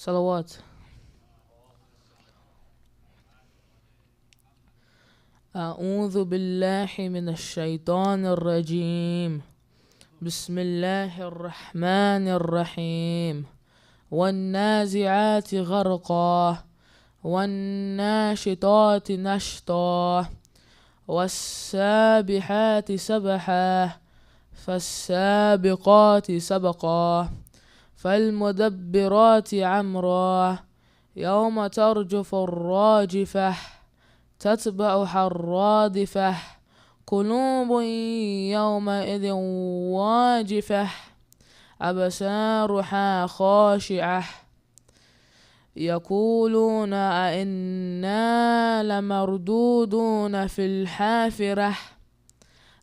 صلوات. أعوذ بالله من الشيطان الرجيم. بسم الله الرحمن الرحيم. والنازعات غرقا والناشطات نشطا والسابحات سبحا فالسابقات سبقا فالمدبرات عمرا يوم ترجف الراجفة تتبعها الرادفة قلوب يومئذ واجفة أبصارها خاشعة يقولون أئنا لمردودون في الحافرة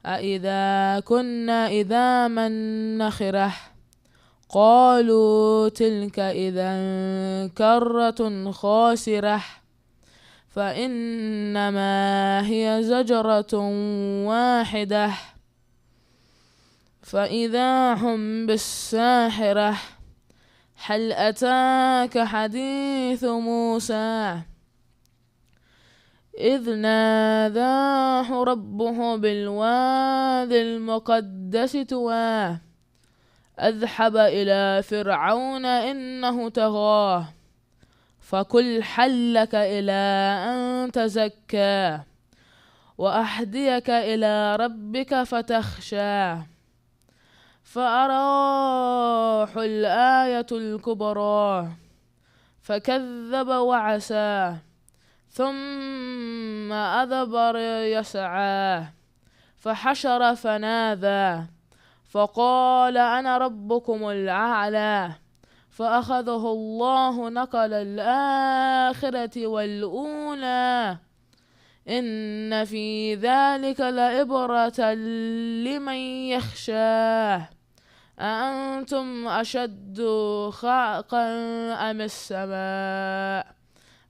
أئذا كنا عظاما نخرة قالوا تلك إذا كرة خاسرة فإنما هي زجرة واحدة فإذا هم بالساحرة هل أتاك حديث موسى إذ ناداه ربه بالوادي المقدس طوى اذهب إلى فرعون إنه طغى فقل حلك إلى أن تزكى وأهديك إلى ربك فتخشى فأراه الآية الكبرى فكذب وعسى ثم أدبر يسعى فحشر فنادى فقال أنا ربكم الأعلى فأخذه الله نقل الآخرة والأولى إن في ذلك لعبرة لمن يخشاه أأنتم أشد خلقا أم السماء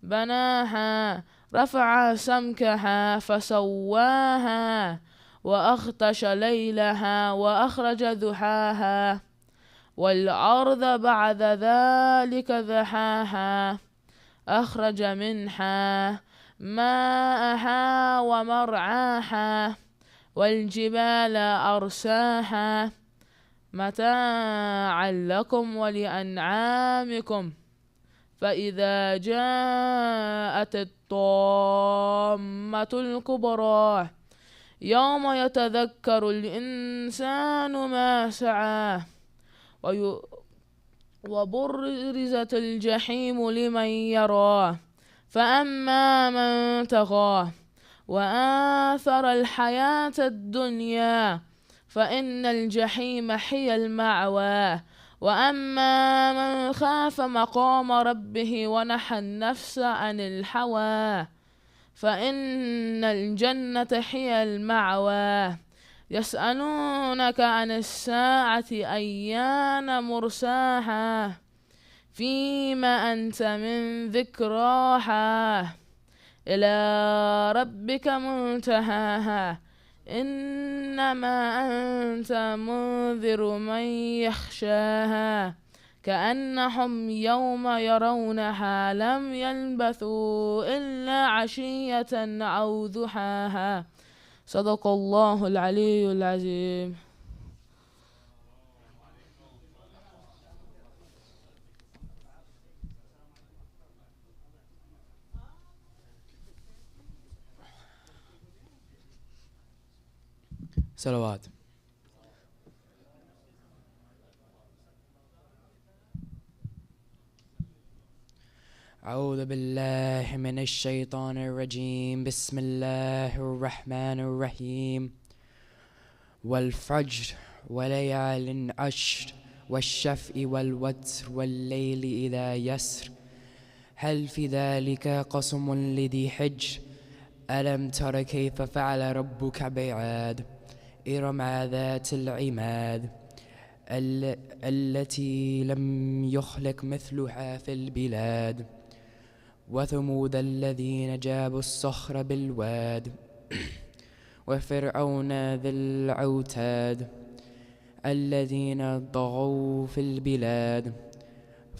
بناها رفع سمكها فسواها وأغطش ليلها وأخرج ضحاها والأرض بعد ذلك دحاها أخرج منها ماءها ومرعاها والجبال أرساها متاعا لكم ولأنعامكم فإذا جاءت الطامة الكبرى يوم يتذكر الإنسان ما سعى وبرزت الجحيم لمن يراه فأما من طغى وآثر الحياة الدنيا فإن الجحيم هي المأوى وأما من خاف مقام ربه ونهى النفس عن الهوى فإن الجنة هي المأوى يسألونك عن الساعة أيان مرساها فيما أنت من ذكراها إلى ربك منتهاها إنما أنت منذر من يخشاها كأنهم يوم يرونها لم يلبثوا إلا عشية أو ضحاها صدق الله العلي العظيم. صلوات. أعوذ بالله من الشيطان الرجيم. بسم الله الرحمن الرحيم. والفجر وليال عشر والشفع والوتر والليل إذا يسر هل في ذلك قسم لذي حجر ألم تر كيف فعل ربك بعاد إرم ذات العماد التي لم يخلق مثلها في البلاد وثمود الذين جابوا الصخر بالواد وفرعون ذي الأوتاد الذين طغوا في البلاد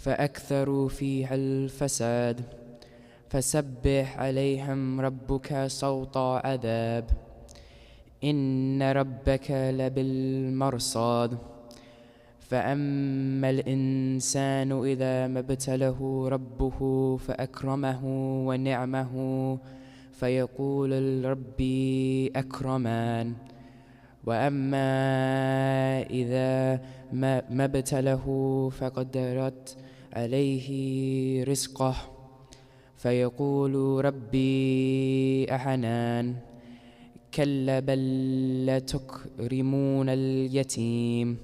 فأكثروا فيها الفساد فسبح عليهم ربك صوت عذاب إن ربك لبالمرصاد فأما الإنسان إذا ما ابتله ربه فأكرمه ونعمه فيقول ربي أكرمان وأما إذا ما ابتله فقدرت عليه رزقه فيقول ربي أحنان كلا بل لا تكرمون اليتيم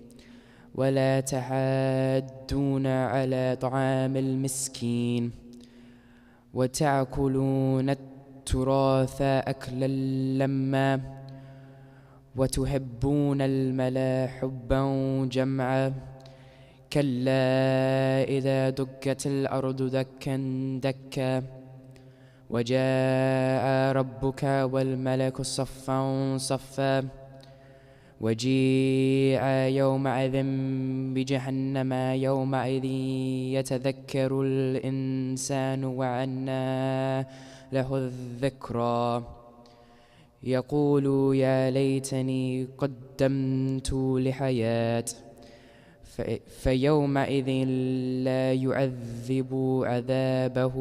ولا تحاضون على طعام المسكين وتأكلون التراث أكلا لما وتحبون المال حبا جمعا كلا إذا دكت الأرض دكا دكا وجاء ربك والملك صفا صفا وجيء يومئذ بجهنم يومئذ يتذكر الإنسان وعنى له الذكرى يقول يا ليتني قدمت لحياة فيومئذ لا يعذب عذابه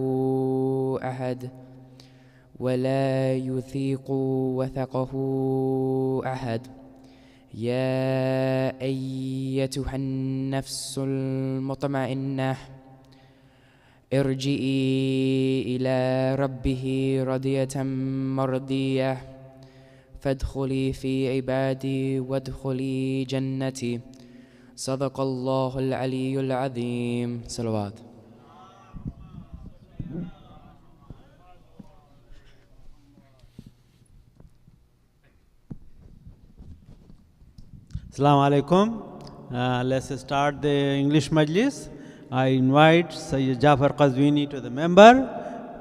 أحد ولا يثيق وثقه أحد يا أيتها النفس المطمئنة ارجئي إلى ربه راضية مرضية فادخلي في عبادي وادخلي جنتي صدق الله العلي العظيم. صلوات. Assalamu alaikum. Let's start the English Majlis. I invite Sayyid Jafar Qazwini to the member.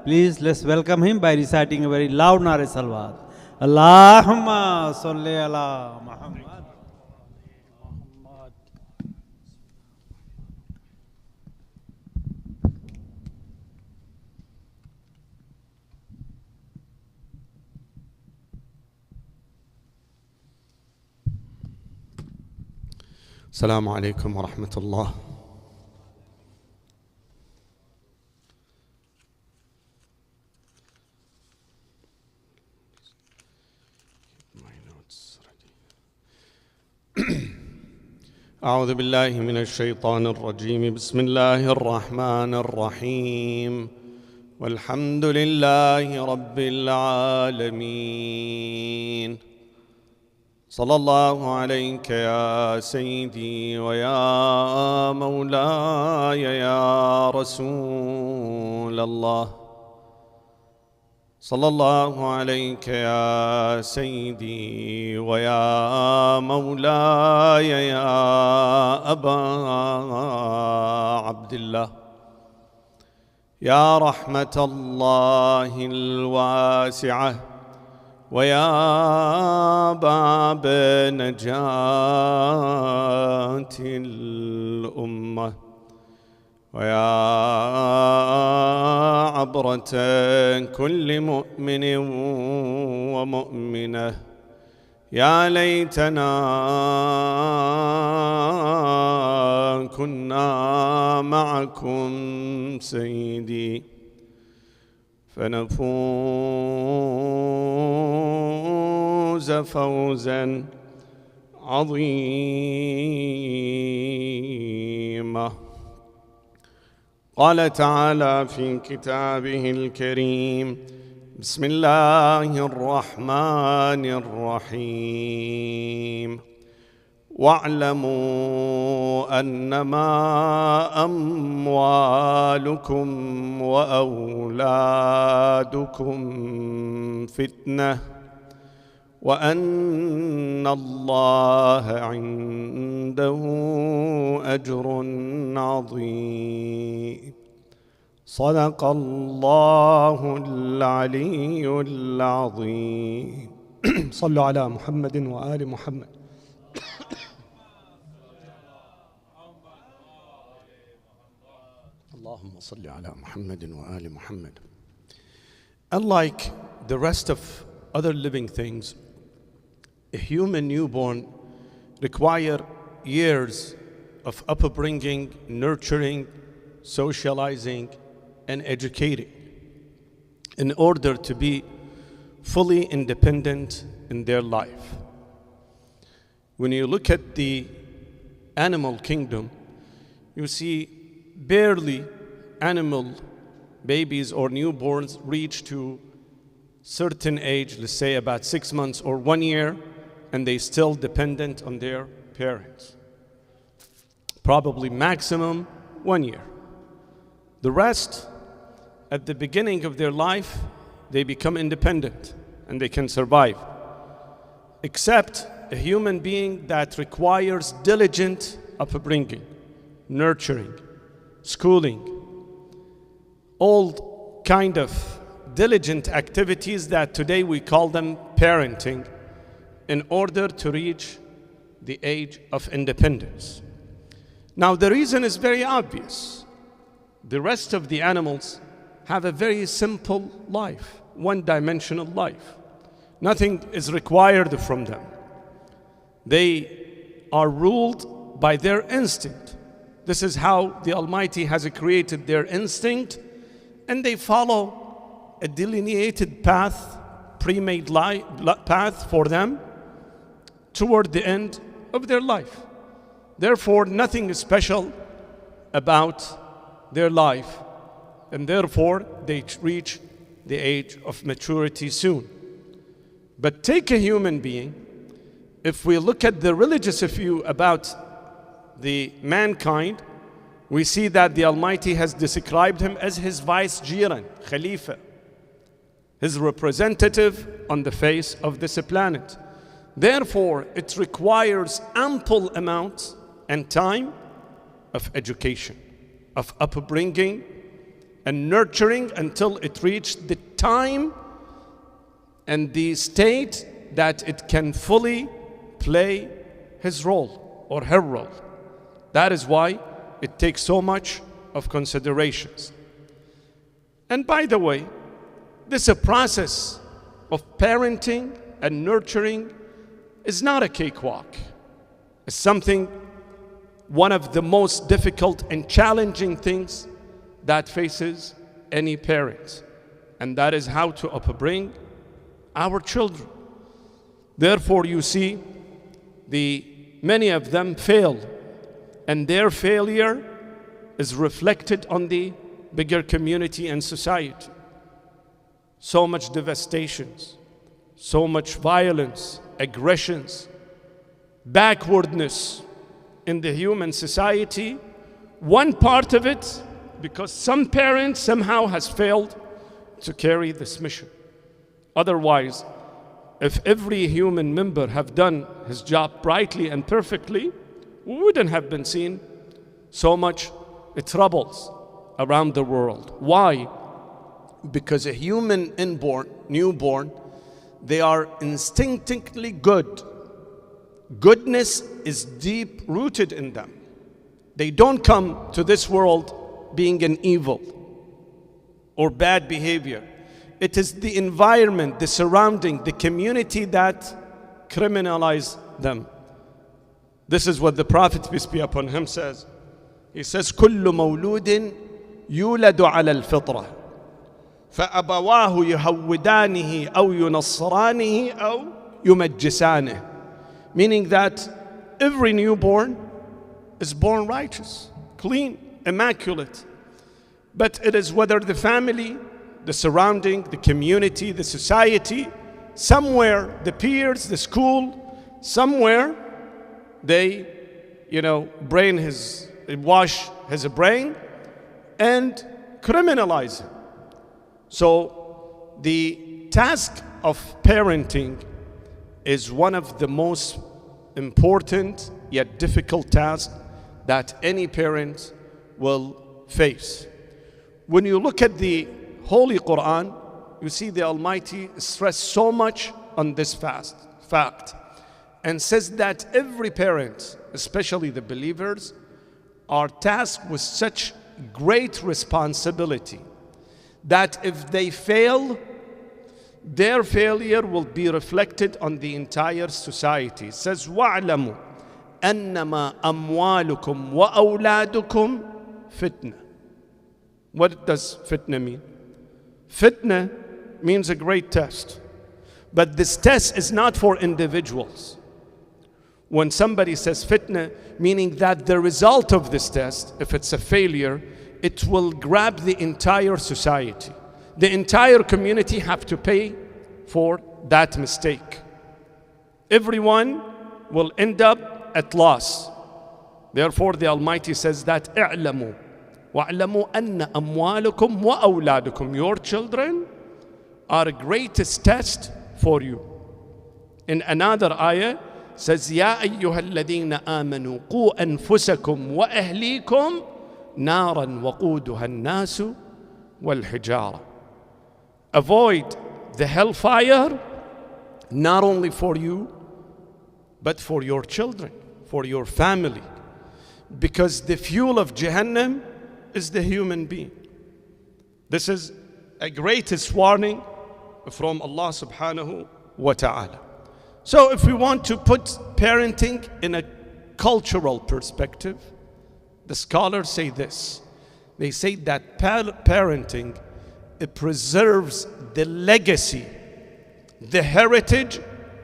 Please let's welcome him by reciting a very loud Nare Salawat. Allahumma salli ala Muhammad. السلام عليكم ورحمة الله. أعوذ بالله من الشيطان الرجيم. بسم الله الرحمن الرحيم. والحمد لله رب العالمين. صلى الله عليك يا سيدي ويا مولاي يا رسول الله. صلى الله عليك يا سيدي ويا مولاي يا أبا عبد الله. يا رحمة الله الواسعة ويا باب نجاة الأمة ويا عبرة كل مؤمن ومؤمنة. يا ليتنا كنا معكم سيدي فنفوز فوزا عظيما. قال تعالى في كتابه الكريم: بسم الله الرحمن الرحيم. واعلموا أنما أموالكم وأولادكم فتنة وأن الله عنده أجر عظيم. صدق الله العلي العظيم. صلوا على محمد وآل محمد. صل على محمد وآل محمد. Unlike the rest of other living things, a human newborn requires years of upbringing, nurturing, socializing, and educating in order to be fully independent in their life. When you look at the animal kingdom, you see barely animal babies or newborns reach to certain age, let's say about 6 months or 1 year, and they still dependent on their parents. Probably maximum 1 year. The rest, at the beginning of their life, they become independent and they can survive. Except a human being that requires diligent upbringing, nurturing, schooling, all kind of diligent activities that today we call them parenting, in order to reach the age of independence. Now the reason is very obvious. The rest of the animals have a very simple life, one-dimensional life. Nothing is required from them. They are ruled by their instinct. This is how the Almighty has created their instinct, and they follow a delineated path, pre-made path for them toward the end of their life. Therefore, nothing is special about their life, and therefore they reach the age of maturity soon. But take a human being, if we look at the religious view about the mankind, we see that the Almighty has described him as his vicegerent, Khalifa, his representative on the face of this planet. Therefore, it requires ample amounts and time of education, of upbringing and nurturing until it reached the time and the state that it can fully play his role or her role. That is why it takes so much of considerations. And by the way, this process of parenting and nurturing is not a cakewalk. It's something, one of the most difficult and challenging things that faces any parent, and that is how to upbring our children. Therefore, you see, many of them fail, and their failure is reflected on the bigger community and society. So much devastations, so much violence, aggressions, backwardness in the human society. One part of it because some parent somehow has failed to carry this mission. Otherwise, if every human member have done his job brightly and perfectly, we wouldn't have been seeing so much troubles around the world. Why? Because a human newborn, they are instinctively good. Goodness is deep rooted in them. They don't come to this world being an evil or bad behavior. It is the environment, the surrounding, the community that criminalize them. This is what the Prophet, peace be upon him, says. He says, كل مولود يولد على الفطرة فأبواه يهودانه أو ينصرانه أو يمجسانه. Meaning that every newborn is born righteous, clean, immaculate. But it is whether the family, the surrounding, the community, the society, somewhere, the peers, the school, somewhere, they, wash his brain and criminalize him. So the task of parenting is one of the most important yet difficult tasks that any parent will face. When you look at the Holy Quran, you see the Almighty stress so much on this fact and says that every parent, especially the believers, are tasked with such great responsibility that if they fail, their failure will be reflected on the entire society. It says, وَاعْلَمُوا أَنَّمَا أَمْوَالُكُمْ وَأَوْلَادُكُمْ fitna. What does fitna mean? Fitna means a great test. But this test is not for individuals. When somebody says fitna, meaning that the result of this test, if it's a failure, it will grab the entire society. The entire community have to pay for that mistake. Everyone will end up at loss. Therefore, the Almighty says that اعلموا وَاعْلَمُوا أَنَّ أَمْوَالُكُمْ وَأَوْلَادُكُمْ. Your children are the greatest test for you. In another ayah says, يَا أَيُّهَا الَّذِينَ آمَنُوا قُوا أَنفُسَكُمْ وَأَهْلِيكُمْ نَارًا وَقُودُهَا النَّاسُ وَالْحِجَارَةُ. Avoid the hellfire, not only for you, but for your children, for your family. Because the fuel of Jahannam is the human being. This is a greatest warning from Allah subhanahu wa ta'ala. So if we want to put parenting in a cultural perspective, the scholars say this. They say that parenting, it preserves the legacy, the heritage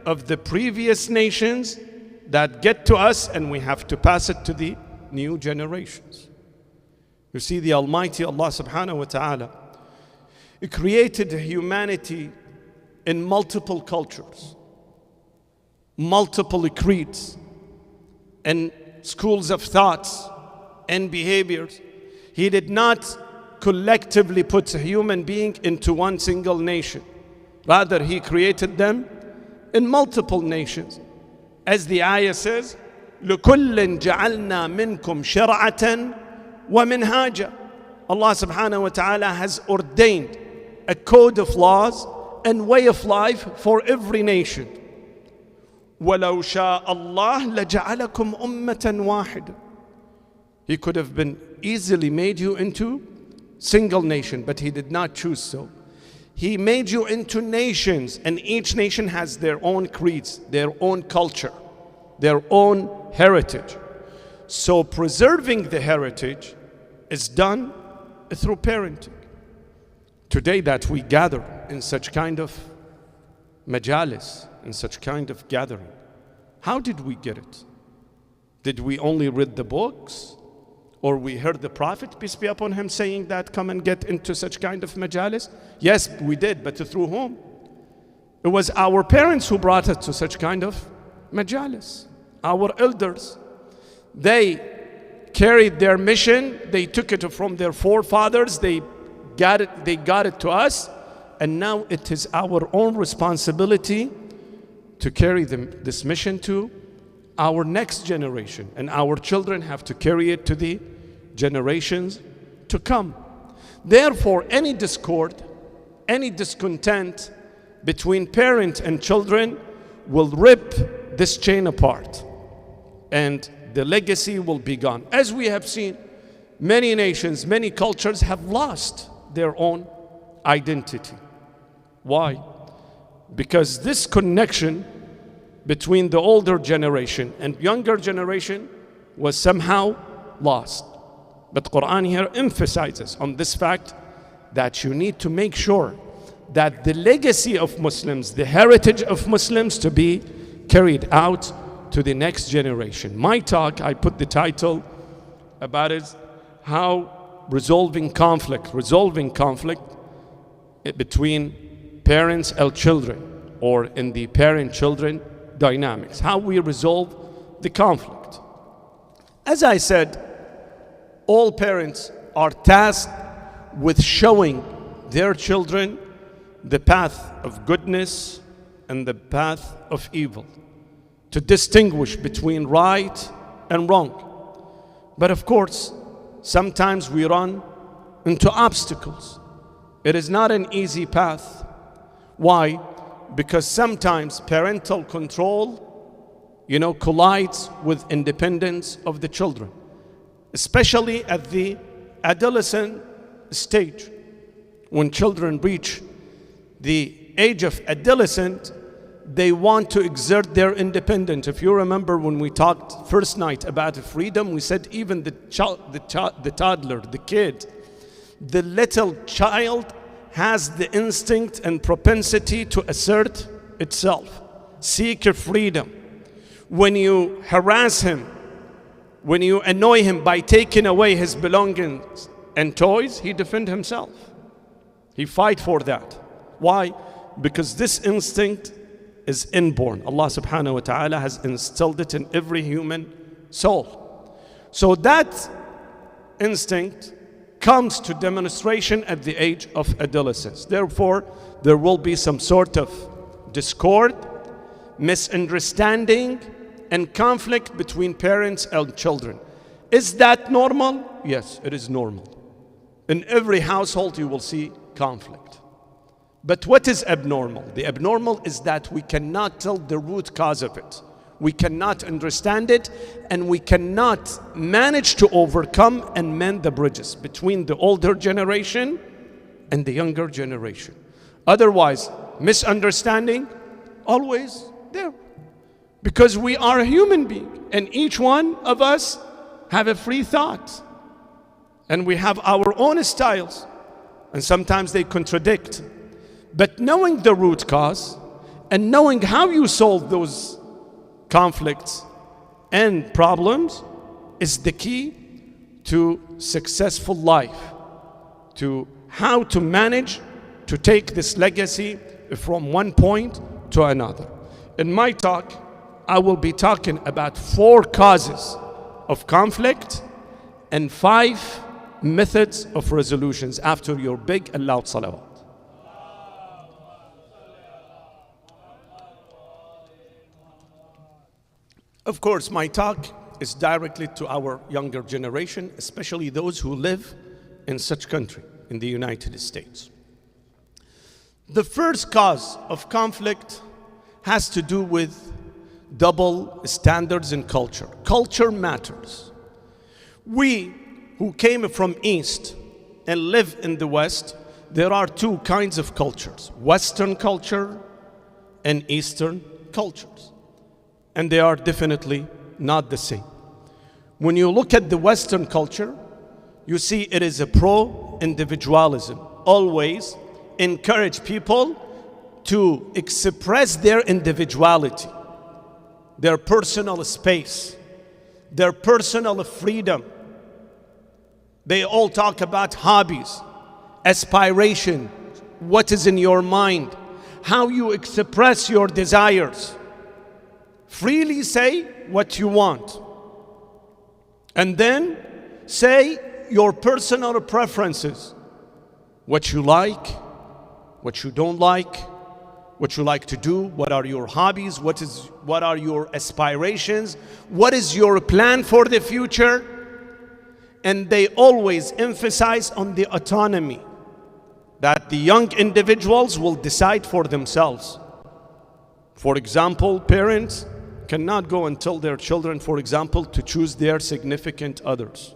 of the previous nations that get to us, and we have to pass it to the new generations. You see, the Almighty Allah subhanahu wa ta'ala created humanity in multiple cultures, multiple creeds, and schools of thoughts and behaviors. He did not collectively put a human being into one single nation. Rather, He created them in multiple nations. As the ayah says, لِكُلٍّ جَعَلْنَا مِنْكُمْ شَرْعَةً وَمِنْهَاجًا. Allah subhanahu wa ta'ala has ordained a code of laws and way of life for every nation. وَلَوْ شَاءَ اللَّهُ لَجَعَلَكُمْ أُمَّةً وَاحِدًا. He could have been easily made you into single nation, but He did not choose so. He made you into nations, and each nation has their own creeds, their own culture, their own heritage. So preserving the heritage is done through parenting. Today that we gather in such kind of majalis, in such kind of gathering, how did we get it? Did we only read the books? Or we heard the Prophet, peace be upon him, saying that come and get into such kind of majalis? Yes, we did, but through whom? It was our parents who brought us to such kind of majalis. Our elders. They carried their mission, they took it from their forefathers, they got it to us, and now it is our own responsibility to carry this mission to our next generation, and our children have to carry it to the generations to come. Therefore, any discord, any discontent between parent and children will rip this chain apart, and the legacy will be gone. As we have seen, many nations, many cultures have lost their own identity. Why? Because this connection between the older generation and younger generation was somehow lost. But Quran here emphasizes on this fact that you need to make sure that the legacy of Muslims, the heritage of Muslims, to be carried out to the next generation. My talk, I put the title about it, how resolving conflict between parents and children, or in the parent-children dynamics, how we resolve the conflict. As I said, all parents are tasked with showing their children the path of goodness and the path of evil, to distinguish between right and wrong. But of course, sometimes we run into obstacles. It is not an easy path. Why? Because sometimes parental control, collides with independence of the children, especially at the adolescent stage, when children reach the age of adolescent, they want to exert their independence. If you remember when we talked first night about freedom, we said even the toddler, the kid, the little child has the instinct and propensity to assert itself, seek freedom. When you harass him, when you annoy him by taking away his belongings and toys, he defends himself. He fights for that. Why? Because this instinct is inborn. Allah subhanahu wa ta'ala has instilled it in every human soul. So that instinct comes to demonstration at the age of adolescence. Therefore, there will be some sort of discord, misunderstanding, and conflict between parents and children. Is that normal? Yes, it is normal. In every household you will see conflict. But what is abnormal? The abnormal is that we cannot tell the root cause of it. We cannot understand it, and we cannot manage to overcome and mend the bridges between the older generation and the younger generation. Otherwise, misunderstanding always there. Because we are a human being, and each one of us have a free thought. And we have our own styles, and sometimes they contradict. But knowing the root cause and knowing how you solve those conflicts and problems is the key to successful life, to how to manage to take this legacy from one point to another. In my talk, I will be talking about 4 causes of conflict and 5 methods of resolutions after your big and loud salawat. Of course, my talk is directly to our younger generation, especially those who live in such country, in the United States. The first cause of conflict has to do with double standards in culture. Culture matters. We who came from East and live in the West, there are 2 kinds of cultures, Western culture and Eastern cultures. And they are definitely not the same. When you look at the Western culture, you see it is a pro-individualism. Always encourage people to express their individuality, their personal space, their personal freedom. They all talk about hobbies, aspiration, what is in your mind, how you express your desires. Freely say what you want. And then say your personal preferences. What you like, what you don't like, what you like to do, what are your hobbies, what are your aspirations, what is your plan for the future. And they always emphasize on the autonomy, that the young individuals will decide for themselves. For example, parents cannot go and tell their children, for example, to choose their significant others.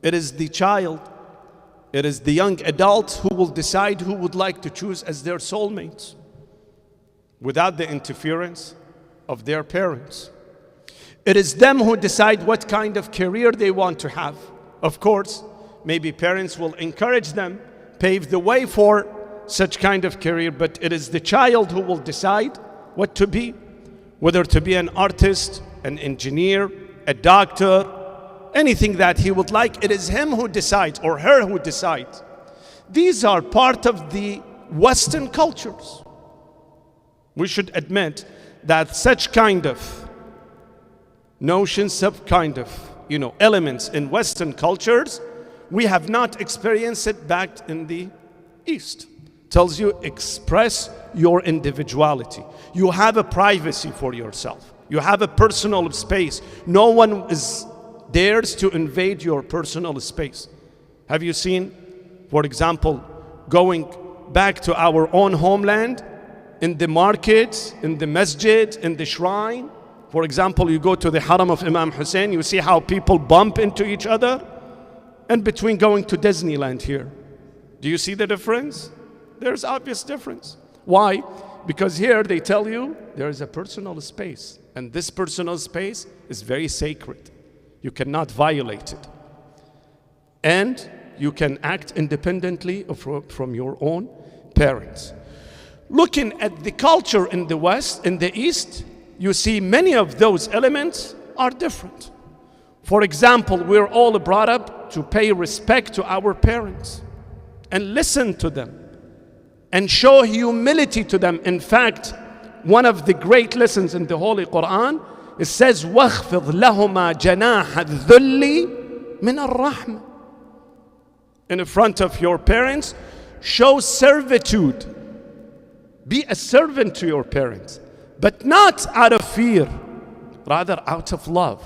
It is the child, it is the young adult who will decide who would like to choose as their soulmates without the interference of their parents. It is them who decide what kind of career they want to have. Of course, maybe parents will encourage them, pave the way for such kind of career, but it is the child who will decide what to be. Whether to be an artist, an engineer, a doctor, anything that he would like, it is him who decides or her who decides. These are part of the Western cultures. We should admit that such kind of notions, some kind of elements in Western cultures, we have not experienced it back in the East. Tells you express your individuality. You have a privacy for yourself. You have a personal space. No one dares to invade your personal space. Have you seen, for example, going back to our own homeland, in the markets, in the masjid, in the shrine? For example, you go to the haram of Imam Hussein, you see how people bump into each other. and between going to Disneyland here. Do you see the difference? There's obvious difference. Why? Because here they tell you there is a personal space, and this personal space is very sacred. You cannot violate it. And you can act independently from your own parents. Looking at the culture in the West, in the East, you see many of those elements are different. For example, we're all brought up to pay respect to our parents and listen to them and show humility to them. In fact, one of the great lessons in the Holy Quran, it says, وَاخْفِضْ لَهُمَا جَنَاحَ الذُّلِّ مِنَ الرَّحْمَةِ. In front of your parents, show servitude. Be a servant to your parents, but not out of fear, rather out of love.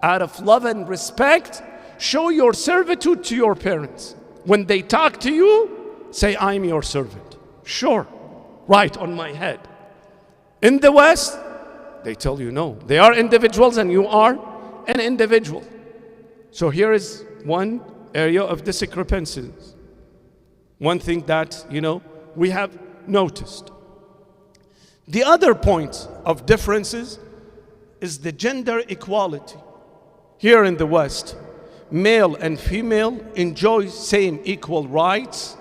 Out of love and respect, show your servitude to your parents. When they talk to you, say, I'm your servant. Sure, right on my head. In the West, they tell you no. They are individuals and you are an individual. So here is one area of discrepancies. One thing that, we have noticed. The other point of differences is the gender equality. Here in the West, male and female enjoy same equal rights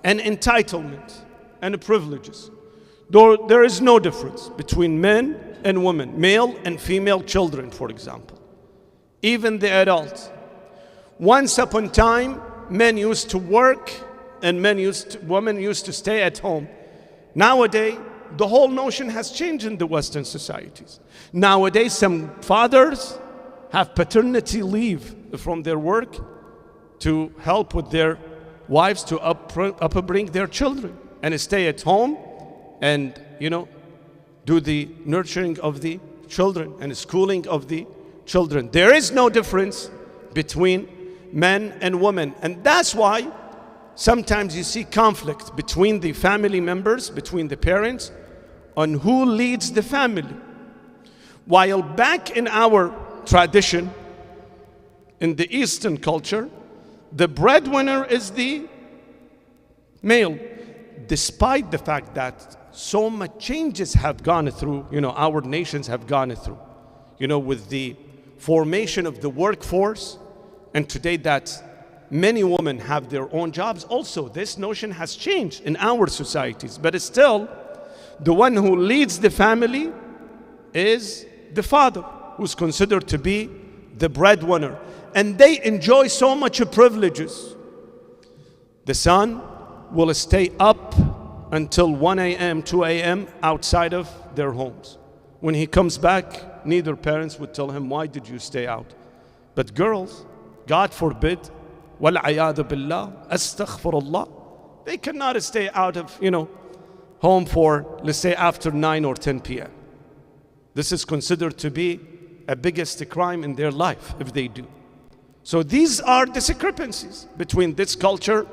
and entitlement and privileges. Though there is no difference between men and women, male and female children, for example. Even the adults. Once upon a time, men used to work and women used to stay at home. Nowadays, the whole notion has changed in the Western societies. Nowadays, some fathers have paternity leave from their work to help with their wives to upbring their children and stay at home and, do the nurturing of the children and schooling of the children. There is no difference between men and women. And that's why sometimes you see conflict between the family members, between the parents, on who leads the family. While back in our tradition, in the Eastern culture, the breadwinner is the male, despite the fact that so much changes have gone through, our nations have gone through, with the formation of the workforce, and today that many women have their own jobs. Also, this notion has changed in our societies, but still, the one who leads the family is the father, who's considered to be the breadwinner. And they enjoy so much privileges. The son will stay up until 1 a.m., 2 a.m. outside of their homes. When he comes back, neither parents would tell him, why did you stay out? But girls, God forbid, وَالْعَيَاذُ بِاللَّهِ أَسْتَغْفِرُ, they cannot stay out of, home for, let's say, after 9 or 10 p.m. This is considered to be a biggest crime in their life if they do. So these are discrepancies between this culture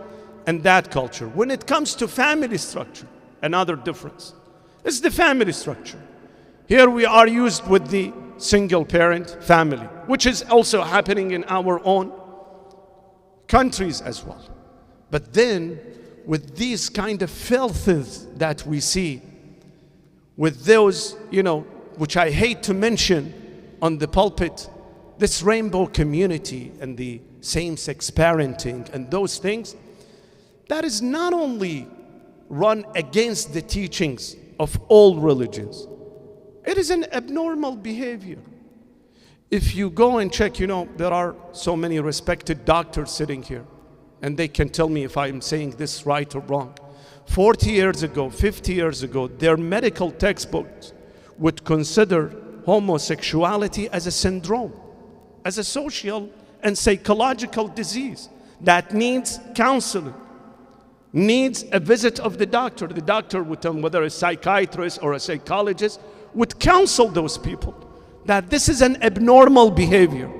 and that culture. When it comes to family structure, another difference is the family structure. Here we are used with the single parent family, which is also happening in our own countries as well. But then with these kind of filths that we see, with those, which I hate to mention on the pulpit, this rainbow community and the same-sex parenting and those things, that is not only run against the teachings of all religions, it is an abnormal behavior. If you go and check, there are so many respected doctors sitting here, and they can tell me if I'm saying this right or wrong. 40 years ago, 50 years ago, their medical textbooks would consider homosexuality as a syndrome, as a social and psychological disease that needs counseling, needs a visit of the doctor. The doctor would tell them, whether a psychiatrist or a psychologist, would counsel those people that this is an abnormal behavior.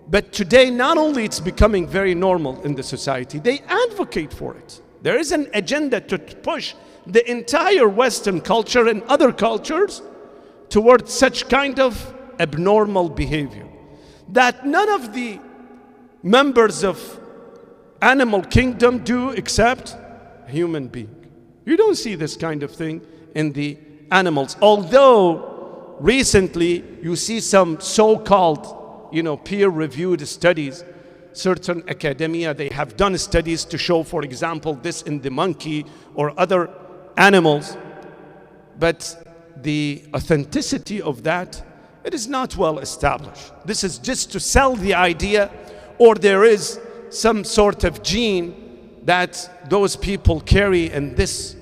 But today, not only it's becoming very normal in the society, they advocate for it. There is an agenda to push the entire Western culture and other cultures towards such kind of abnormal behavior that none of the members of animal kingdom do except a human being. You don't see this kind of thing in the animals. Although recently you see some so-called, peer-reviewed studies. Certain academia, they have done studies to show, for example, this in the monkey or other animals. But the authenticity of that, it is not well established. This is just to sell the idea, or there is some sort of gene that those people carry, and this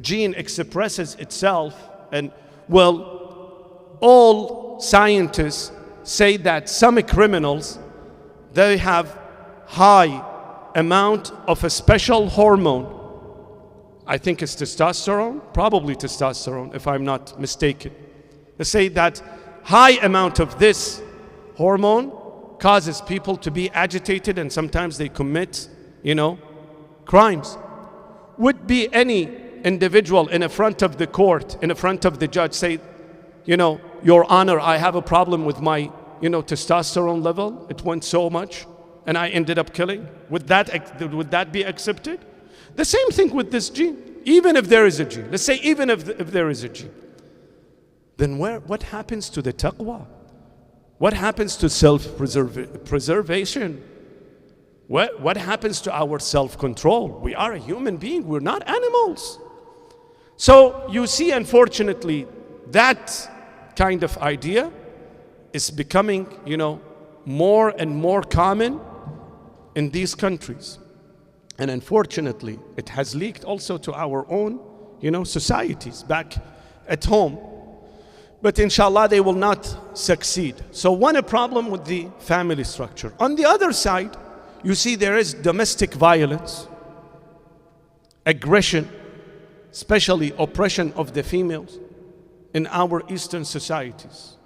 gene expresses itself. And well, all scientists say that some criminals, they have high amount of a special hormone. I think it's testosterone, probably testosterone, if I'm not mistaken. They say that high amount of this hormone causes people to be agitated, and sometimes they commit, crimes. Would be any individual in front of the court, in front of the judge, say, Your Honor, I have a problem with my, testosterone level. It went so much, and I ended up killing. Would that be accepted? The same thing with this gene. Even if there is a gene, let's say even if there is a gene, then what happens to the taqwa? What happens to self-preservation? What happens to our self-control? We are a human being, we're not animals. So you see, unfortunately, that kind of idea is becoming, more and more common in these countries. And unfortunately, it has leaked also to our own, societies back at home. But inshallah, they will not succeed. So one problem with the family structure. On the other side, you see there is domestic violence, aggression, especially oppression of the females in our Eastern societies.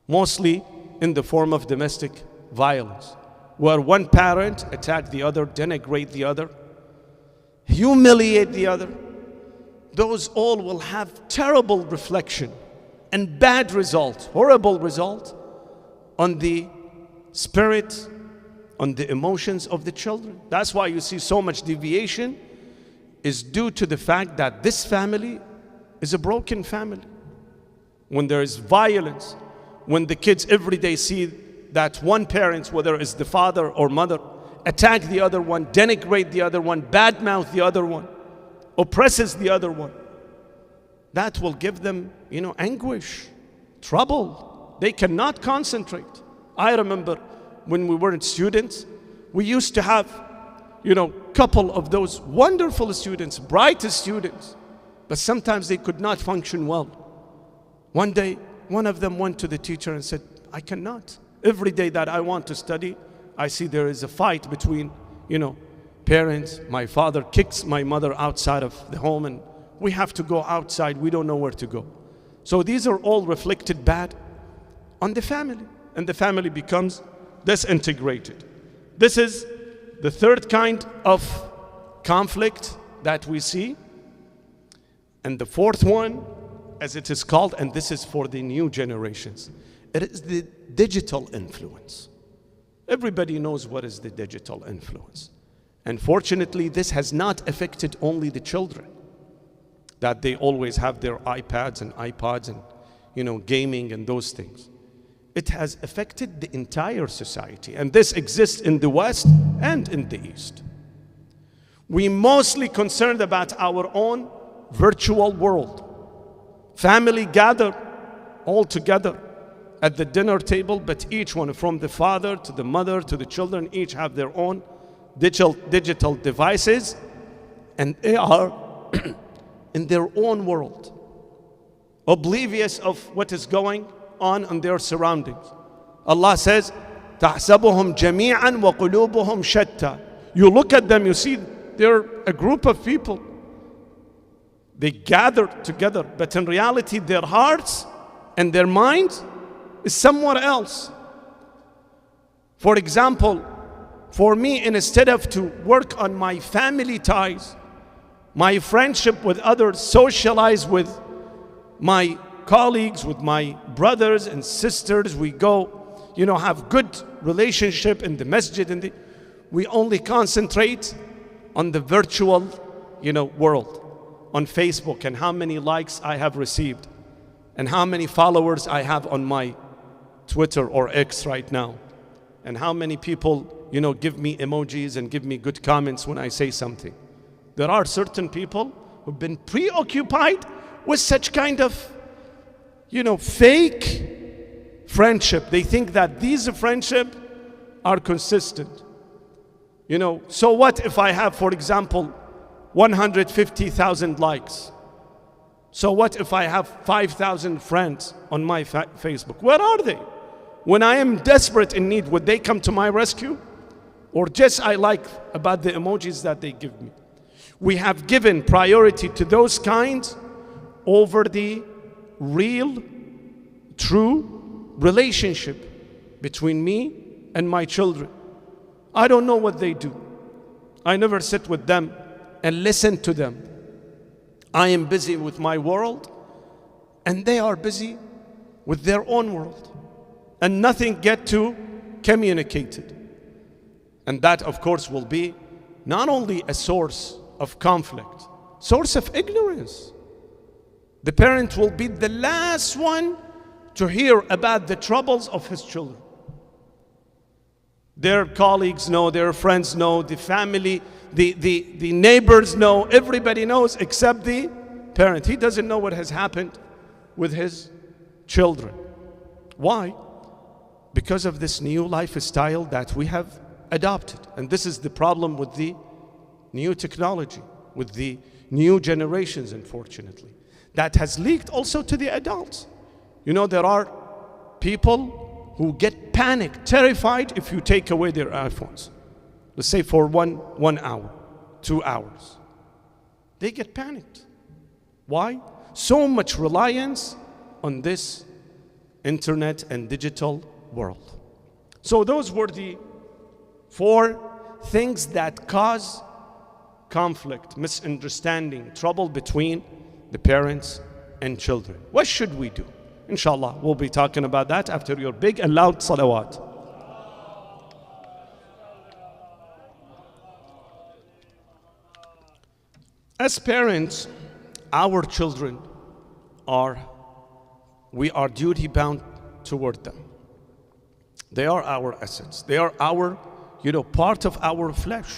Mostly in the form of domestic violence, where one parent attack the other, denigrate the other, humiliate the other. Those all will have terrible reflection and bad result, horrible result on the spirit, on the emotions of the children. That's why you see so much deviation is due to the fact that this family is a broken family. When there is violence, when the kids every day see that one parent, whether it's the father or mother, attack the other one, denigrate the other one, badmouth the other one, oppresses the other one, that will give them, anguish, trouble. They cannot concentrate. I remember when we were students, we used to have, couple of those wonderful students, bright students, but sometimes they could not function well. One day, one of them went to the teacher and said, I cannot. Every day that I want to study, I see there is a fight between, parents. My father kicks my mother outside of the home, and we have to go outside. We don't know where to go. So these are all reflected bad on the family, and the family becomes disintegrated. This is the third kind of conflict that we see. And the fourth one, as it is called, and this is for the new generations, it is the digital influence. Everybody knows what is the digital influence. Unfortunately, this has not affected only the children, that they always have their iPads and iPods and gaming and those things. It has affected the entire society, and this exists in the West and in the East. We mostly concerned about our own virtual world. Family gather all together at the dinner table, but each one, from the father to the mother to the children, each have their own digital devices, and they are in their own world, oblivious of what is going on in their surroundings. Allah says, تَحْسَبُهُمْ جَمِيعًا وَقُلُوبُهُمْ شَتَّى. You look at them, you see they're a group of people. They gather together, but in reality their hearts and their minds is somewhere else. For example, for me, instead of to work on my family ties, my friendship with others, socialize with my colleagues, with my brothers and sisters, we go, have good relationship in the masjid, we only concentrate on the virtual, world, on Facebook, and how many likes I have received, and how many followers I have on my Twitter or X right now, and how many people, give me emojis and give me good comments when I say something. There are certain people who've been preoccupied with such kind of, fake friendship. They think that these friendships are consistent. So what if I have, for example, 150,000 likes? So what if I have 5,000 friends on my Facebook? Where are they? When I am desperate in need, would they come to my rescue? Or just I like about the emojis that they give me? We have given priority to those kinds over the real, true relationship between me and my children. I don't know what they do. I never sit with them and listen to them. I am busy with my world, and they are busy with their own world, and nothing get to communicated. And that, of course, will be not only a source of conflict, source of ignorance. The parent will be the last one to hear about the troubles of his children. Their colleagues know, their friends know, the family, the neighbors know, everybody knows except the parent. He doesn't know what has happened with his children. Why? Because of this new lifestyle that we have adopted. And this is the problem with the new technology, with the new generations, unfortunately. That has leaked also to the adults. There are people who get panicked, terrified if you take away their iPhones. Let's say for one hour, 2 hours. They get panicked. Why? So much reliance on this internet and digital world. So those were the 4 things that cause conflict, misunderstanding, trouble between the parents and children. What should we do? Inshallah, we'll be talking about that after your big and loud salawat. As parents, our children we are duty bound toward them. They are our assets. They are our, part of our flesh.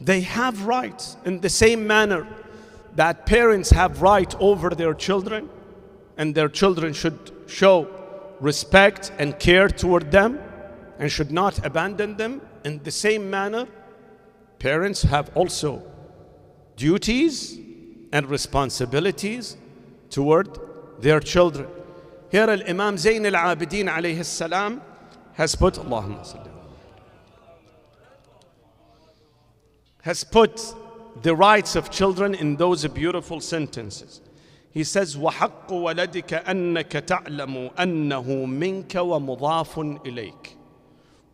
They have rights in the same manner that parents have right over their children, and their children should show respect and care toward them and should not abandon them. In the same manner, parents have also duties and responsibilities toward their children. Here Imam Zayn al-Abidin alayhi salam has put, Allahumma salli, has put the rights of children in those beautiful sentences. He says, وَحَقُّ وَلَدِكَ أَنَّكَ تَعْلَمُ أَنَّهُ مِنْكَ وَمُضَافٌ إِلَيْكَ.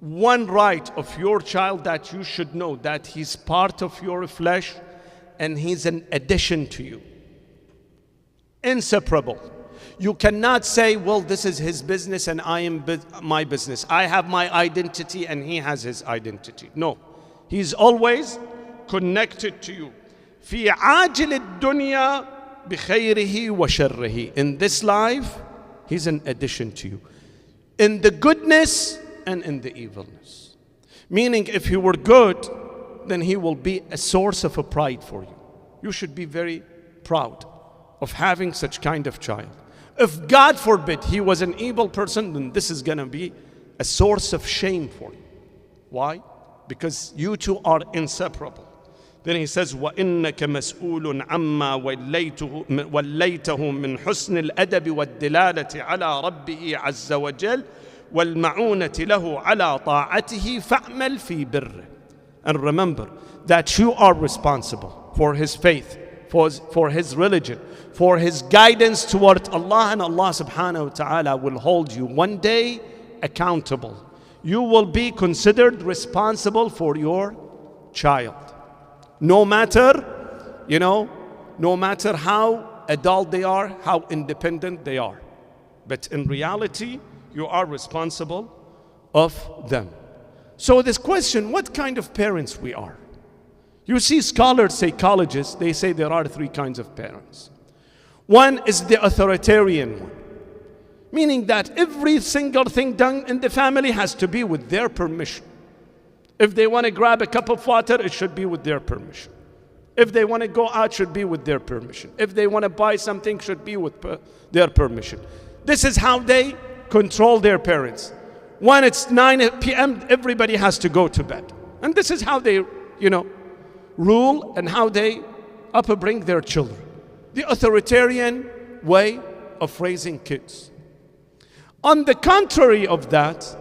One right of your child that you should know that he's part of your flesh and he's an addition to you. Inseparable. You cannot say, well, this is his business and I am my business. I have my identity and he has his identity. No. He's always connected to you. في عاجل الدنيا بخيره وشره. In this life, he's an addition to you. In the goodness and in the evilness. Meaning, if he were good, then he will be a source of a pride for you. You should be very proud of having such kind of child. If God forbid he was an evil person, then this is going to be a source of shame for you. Why? Because you two are inseparable. Then he says, وَإِنَّكَ مَسْئُولٌ عَمَّا وَلَّيْتَهُ مِنْ حُسْنِ الْأَدَبِ وَالدِّلَالَةِ عَلَى رَبِّهِ عَزَّ وَجَلَّ وَالْمَعُونَةِ لَهُ عَلَى طَاعَتِهِ فَأْمَلْ فِي بِرِّهِ. And remember that you are responsible for his faith, for his religion, for his guidance toward Allah, and Allah subhanahu wa ta'ala will hold you one day accountable. You will be considered responsible for your child. No matter, no matter how adult they are, how independent they are. But in reality, you are responsible of them. So this question, what kind of parents we are? You see scholars, psychologists, they say there are three kinds of parents. One is the authoritarian one, meaning that every single thing done in the family has to be with their permission. If they want to grab a cup of water, it should be with their permission. If they want to go out, it should be with their permission. If they want to buy something, it should be with their permission. This is how they control their parents. When it's 9 p.m., everybody has to go to bed. And this is how they, rule and how they upbring their children. The authoritarian way of raising kids. On the contrary of that,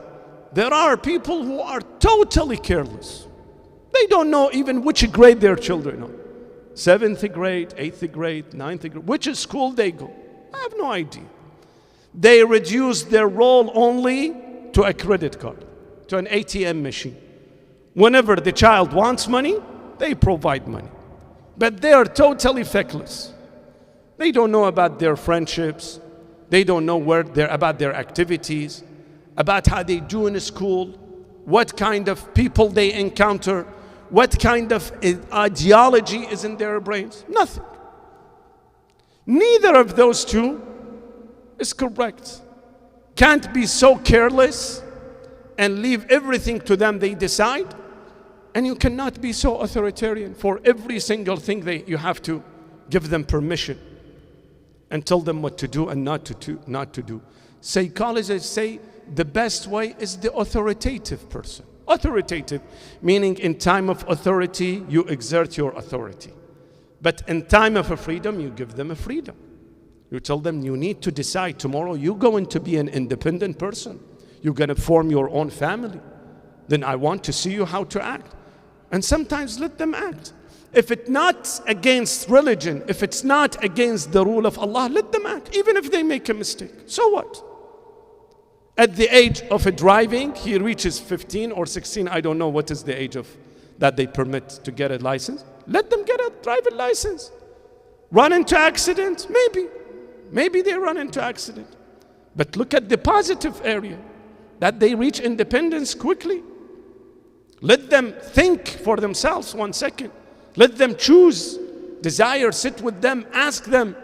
there are people who are totally careless. They don't know even which grade their children are. 7th grade, 8th grade, 9th grade, which school they go. I have no idea. They reduce their role only to a credit card, to an ATM machine. Whenever the child wants money, they provide money. But they are totally feckless. They don't know about their friendships. They don't know about their activities, about how they do in school, what kind of people they encounter, what kind of ideology is in their brains. Nothing. Neither of those two is correct. Can't be so careless and leave everything to them, they decide. And you cannot be so authoritarian. For every single thing you have to give them permission and tell them what to do and not to do. Psychologists say the best way is the authoritative person. Authoritative, meaning in time of authority, you exert your authority. But in time of a freedom, you give them a freedom. You tell them you need to decide tomorrow you're going to be an independent person. You're going to form your own family. Then I want to see you how to act. And sometimes let them act. If it's not against religion, if it's not against the rule of Allah, let them act, even if they make a mistake. So what? At the age of driving, he reaches 15 or 16, I don't know what is the age of that they permit to get a license. Let them get a driving license. Run into accident? Maybe they run into accident. But look at the positive area, that they reach independence quickly. Let them think for themselves 1 second. Let them choose, desire, sit with them, ask them,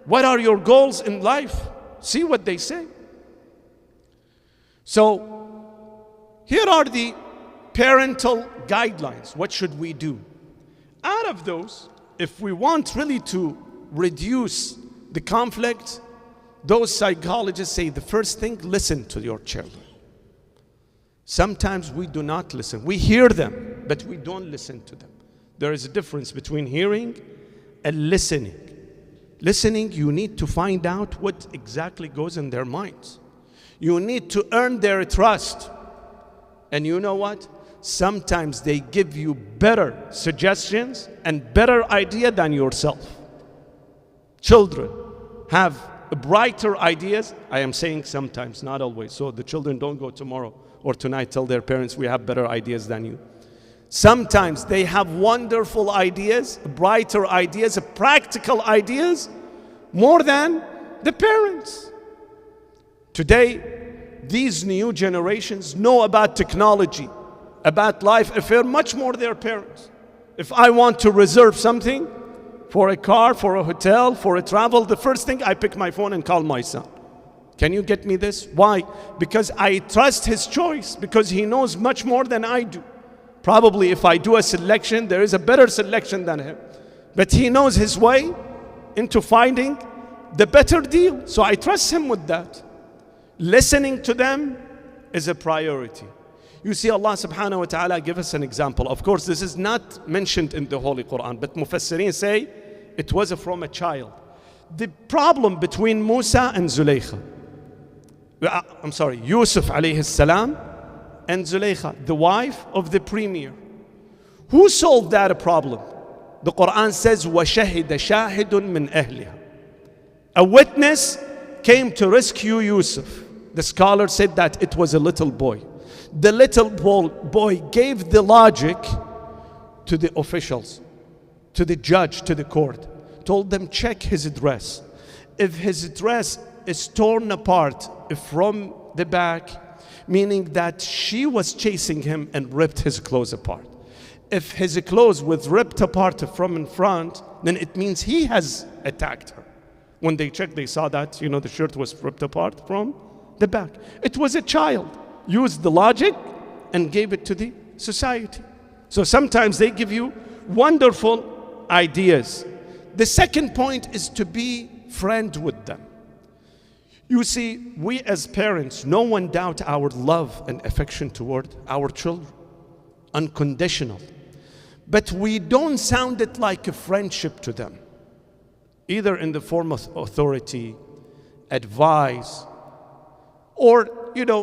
what are your goals in life? See what they say. So, here are the parental guidelines. What should we do? Out of those, if we want really to reduce the conflict, those psychologists say the first thing, listen to your children. Sometimes we do not listen. We hear them, but we don't listen to them. There is a difference between hearing and listening. Listening, you need to find out what exactly goes in their minds. You need to earn their trust. And you know what? Sometimes they give you better suggestions and better idea than yourself. Children have brighter ideas. I am saying sometimes, not always. So the children don't go tomorrow or tonight tell their parents we have better ideas than you. Sometimes they have wonderful ideas, brighter ideas, practical ideas, more than the parents. Today, these new generations know about technology, about life affair, much more than their parents. If I want to reserve something for a car, for a hotel, for a travel, the first thing I pick my phone and call my son. Can you get me this? Why? Because I trust his choice, because he knows much more than I do. Probably if I do a selection, there is a better selection than him. But he knows his way into finding the better deal. So I trust him with that. Listening to them is a priority. You see, Allah subhanahu wa ta'ala give us an example. Of course, this is not mentioned in the Holy Quran, but Mufassirin say it was from a child. The problem between Musa and Zulaykha, Yusuf alayhi salam and Zulaykha, the wife of the premier. Who solved that problem? The Quran says, وَشَهِدَ شَاهِدٌ مِّنْ أَهْلِهَا. A witness came to rescue Yusuf. The scholar said that it was a little boy. The little boy gave the logic to the officials, to the judge, to the court. Told them, check his dress. If his dress is torn apart from the back, meaning that she was chasing him and ripped his clothes apart. If his clothes was ripped apart from in front, then it means he has attacked her. When they checked, they saw that, the shirt was ripped apart from the back. It was a child. Used the logic and gave it to the society. So sometimes they give you wonderful ideas. The second point is to be friend with them. You see, we as parents, no one doubt our love and affection toward our children. Unconditional. But we don't sound it like a friendship to them, either in the form of authority, advice, or,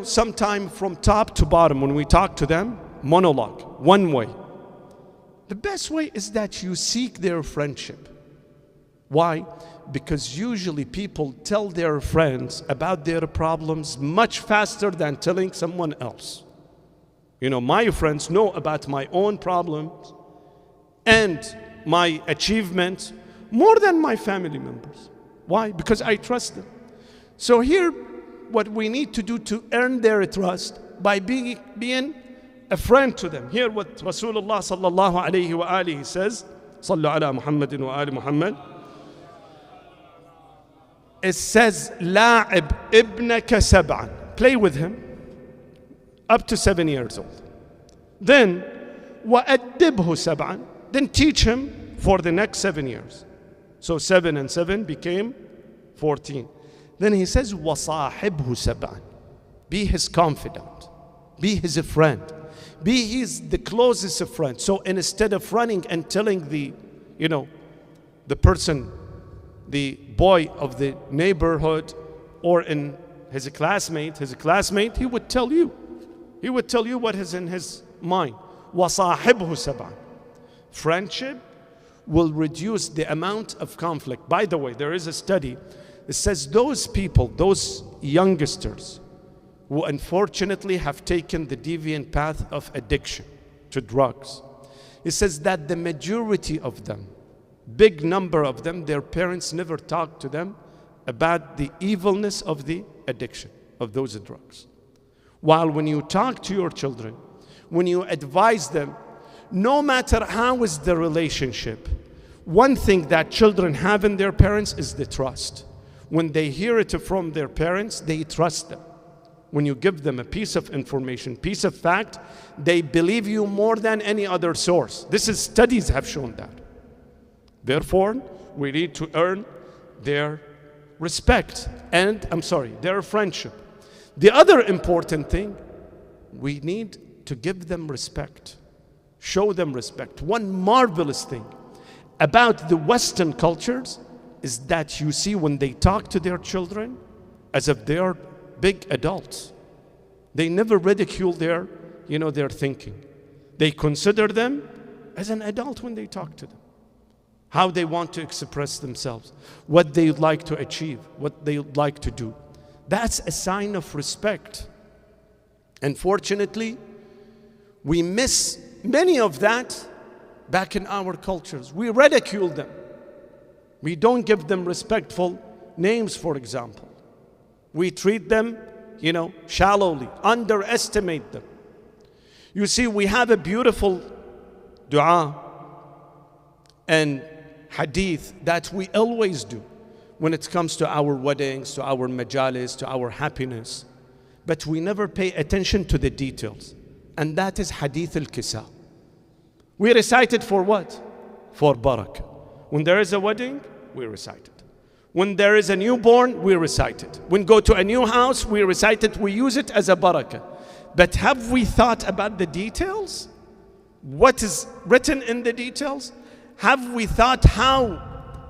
sometime from top to bottom when we talk to them, monologue, one way. The best way is that you seek their friendship. Why? Because usually people tell their friends about their problems much faster than telling someone else. My friends know about my own problems and my achievements more than my family members. Why? Because I trust them. So here, what we need to do to earn their trust by being a friend to them. Here what Rasulullah sallallahu alayhi wa alihi says, Sallu ala Muhammadin wa ali Muhammad. It says, La'ib ibnaka sab'an. Play with him up to 7 years old. Then, wa'addibhu sab'an. Then teach him for the next 7 years. So 7 and 7 became 14. Then he says, وَصَاحِبْهُ سَبْعًا. Be his confidant. Be his friend. Be the closest friend. So instead of running and telling the person, the boy of the neighborhood, or in his classmate, he would tell you. He would tell you what is in his mind. وَصَاحِبْهُ سَبْعًا. Friendship will reduce the amount of conflict. By the way, there is a study. It says those people, those youngsters who unfortunately have taken the deviant path of addiction to drugs, it says that the majority of them, big number of them, their parents never talked to them about the evilness of the addiction of those drugs. While when you talk to your children, when you advise them, no matter how is the relationship, one thing that children have in their parents is the trust. When they hear it from their parents, they trust them. When you give them a piece of information, piece of fact, they believe you more than any other source. Studies have shown that. Therefore, we need to earn their respect and, their friendship. The other important thing, we need to give them respect. Show them respect. One marvelous thing about the Western cultures is that you see when they talk to their children as if they are big adults. They never ridicule their thinking. They consider them as an adult when they talk to them. How they want to express themselves, what they would like to achieve, what they would like to do. That's a sign of respect. Unfortunately, we miss many of that back in our cultures. We ridicule them. We don't give them respectful names, for example. We treat them, shallowly, underestimate them. You see, we have a beautiful dua and hadith that we always do when it comes to our weddings, to our majalis, to our happiness. But we never pay attention to the details. And that is hadith al-kisa. We recite it for what? For barakah. When there is a wedding, we recite it. When there is a newborn, we recite it. When go to a new house, we recite it. We use it as a barakah. But have we thought about the details? What is written in the details? Have we thought how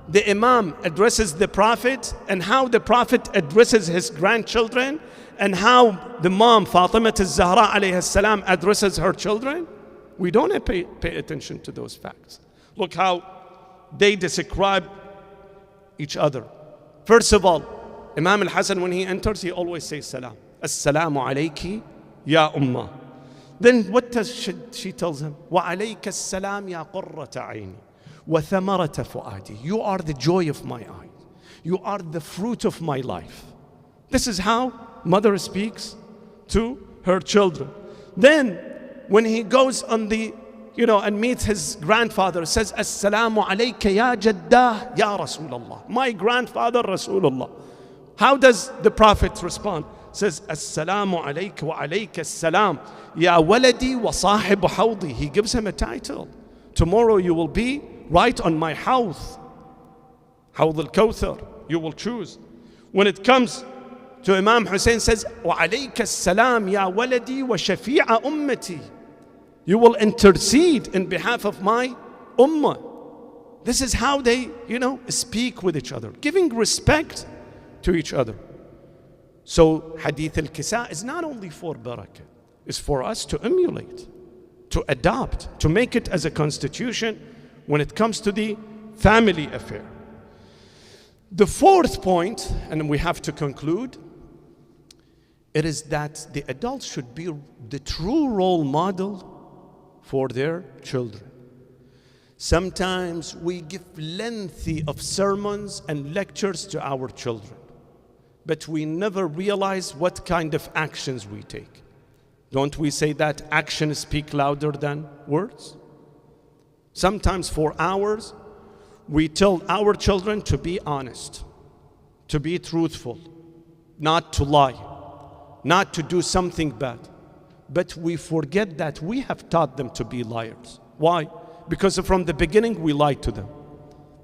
the Imam addresses the Prophet and how the Prophet addresses his grandchildren and how the mom, Fatima al-Zahra alayhi salam, addresses her children? We don't pay attention to those facts. Look how they describe each other. First of all, Imam al-Hasan, when he enters, he always says salam. As-salamu alayki ya ummah. Then what does she tells him? Wa alayka as-salam ya qurrata ayni wa thamarata fuadi. You are the joy of my eyes. You are the fruit of my life. This is how mother speaks to her children. Then when he goes on the, and meets his grandfather, says, Assalamu alayka ya jaddah ya Rasulullah. My grandfather Rasulullah. How does the Prophet respond? Says, Assalamu alayka wa alayka assalam ya waladi wa sahib hawdi. He gives him a title. Tomorrow you will be right on my hawd. Hawd al-Kawthar. You will choose. When it comes to Imam Hussein, says, wa alayka assalam ya waladi wa shafi'a ummati. You will intercede in behalf of my ummah. This is how they, speak with each other, giving respect to each other. So Hadith al-Kisa is not only for barakah, it's for us to emulate, to adopt, to make it as a constitution when it comes to the family affair. The fourth point, and we have to conclude, it is that the adults should be the true role model for their children. Sometimes we give lengthy of sermons and lectures to our children, but we never realize what kind of actions we take. Don't we say that actions speak louder than words? Sometimes for hours, we tell our children to be honest, to be truthful, not to lie, not to do something bad. But we forget that we have taught them to be liars. Why? Because from the beginning we lied to them.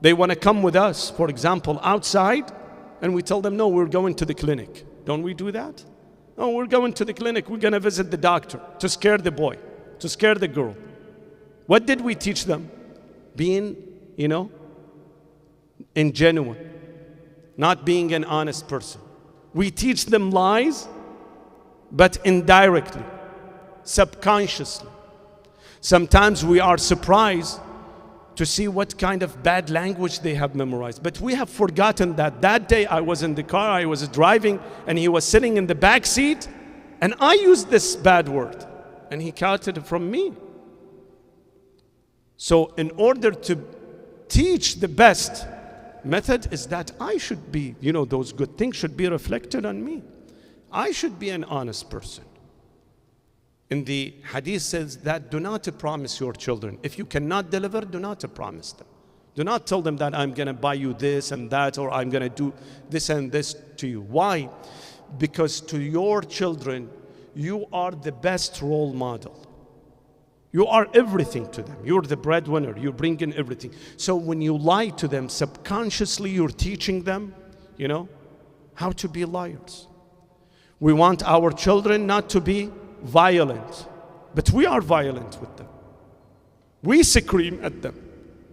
They want to come with us, for example, outside, and we tell them, no, we're going to the clinic. Don't we do that? No, we're going to the clinic, we're going to visit the doctor, to scare the boy, to scare the girl. What did we teach them? Being, ingenuine, not being an honest person. We teach them lies, but indirectly, subconsciously. Sometimes we are surprised to see what kind of bad language they have memorized. But we have forgotten that day I was in the car, I was driving, and he was sitting in the back seat, and I used this bad word, and he caught it from me. So in order to teach the best method is that I should be, those good things should be reflected on me. I should be an honest person. In the hadith says that do not promise your children. If you cannot deliver, do not promise them. Do not tell them that I'm going to buy you this and that, or I'm going to do this and this to you. Why? Because to your children, you are the best role model. You are everything to them. You're the breadwinner. You bring in everything. So when you lie to them, subconsciously you're teaching them, how to be liars. We want our children not to be violent, but we are violent with them. We scream at them.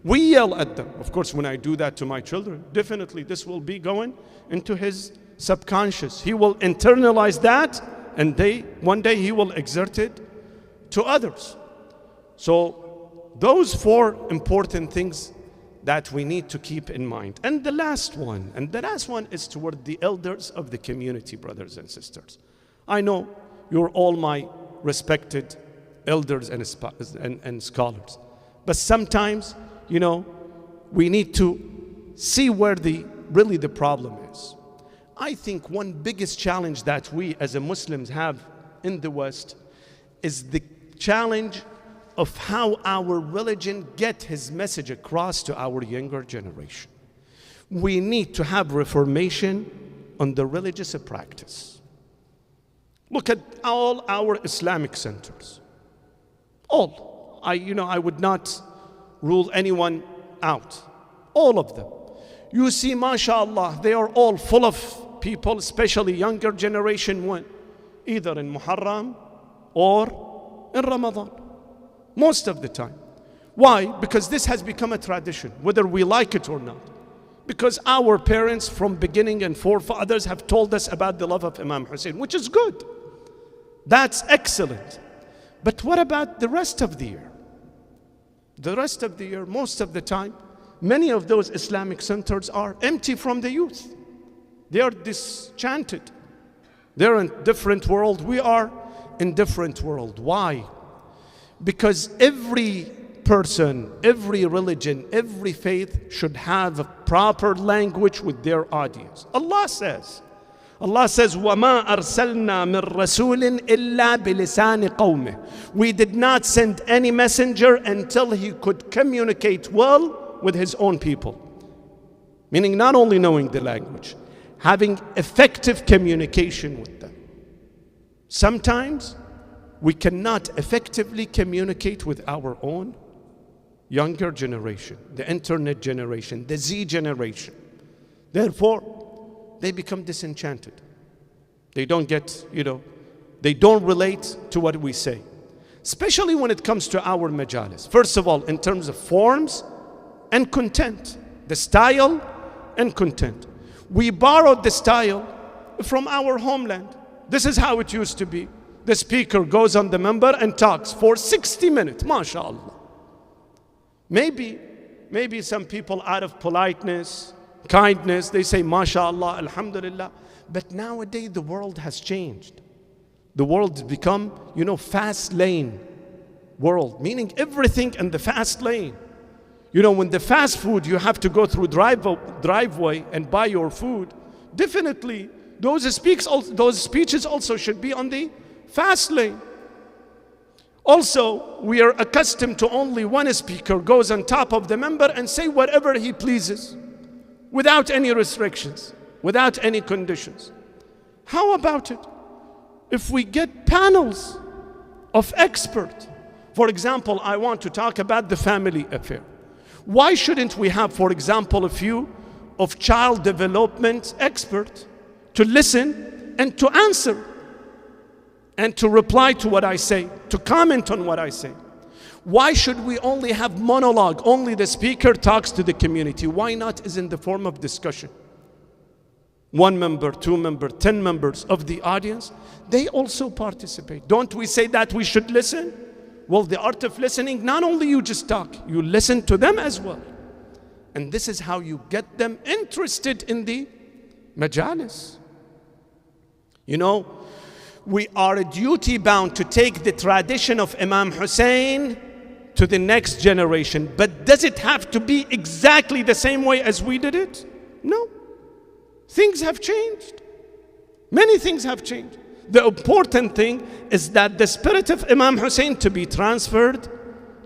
We yell at them. Of course, when I do that to my children, definitely this will be going into his subconscious. He will internalize that, and one day he will exert it to others. So those 4 important things that we need to keep in mind. And the last one is toward the elders of the community, brothers and sisters. I know you're all my respected elders and scholars. But sometimes, we need to see where really the problem is. I think one biggest challenge that we as Muslims have in the West is the challenge of how our religion get his message across to our younger generation. We need to have reformation on the religious practice. Look at all our Islamic centers. All. I would not rule anyone out. All of them. You see, mashallah, they are all full of people, especially younger generation, either in Muharram or in Ramadan. Most of the time. Why? Because this has become a tradition, whether we like it or not. Because our parents from beginning and forefathers have told us about the love of Imam Hussein, which is good. That's excellent. But what about the rest of the year? The rest of the year, most of the time, many of those Islamic centers are empty from the youth. They are disenchanted. They're in a different world. We are in a different world. Why? Because every person, every religion, every faith should have a proper language with their audience. Allah says, Allah says, وَمَا أَرْسَلْنَا مِن رَسُولٍ إِلَّا بِلِسَانِ قَوْمِهِ. We did not send any messenger until he could communicate well with his own people. Meaning not only knowing the language, having effective communication with them. Sometimes we cannot effectively communicate with our own younger generation, the internet generation, the Z generation. Therefore, they become disenchanted. They don't get, they don't relate to what we say. Especially when it comes to our majalis. First of all, in terms of forms and content, the style and content. We borrowed the style from our homeland. This is how it used to be. The speaker goes on the minbar and talks for 60 minutes, mashallah. Maybe some people out of politeness, kindness, they say mashallah, alhamdulillah. But nowadays the world has changed. The world has become, fast lane world, meaning everything in the fast lane. When the fast food, you have to go through driveway and buy your food, definitely those speeches also should be on the fast lane. Also, we are accustomed to only one speaker goes on top of the minbar and say whatever he pleases, without any restrictions, without any conditions. How about it if we get panels of experts? For example, I want to talk about the family affair. Why shouldn't we have, for example, a few of child development experts to listen and to answer and to reply to what I say, to comment on what I say? Why should we only have monologue? Only the speaker talks to the community. Why not is in the form of discussion? 1 member, 2 members, 10 members of the audience, they also participate. Don't we say that we should listen? Well, the art of listening, not only you just talk, you listen to them as well. And this is how you get them interested in the majalis. We are duty bound to take the tradition of Imam Hussein to the next generation. But does it have to be exactly the same way as we did it? No. Things have changed. Many things have changed. The important thing is that the spirit of Imam Hussein to be transferred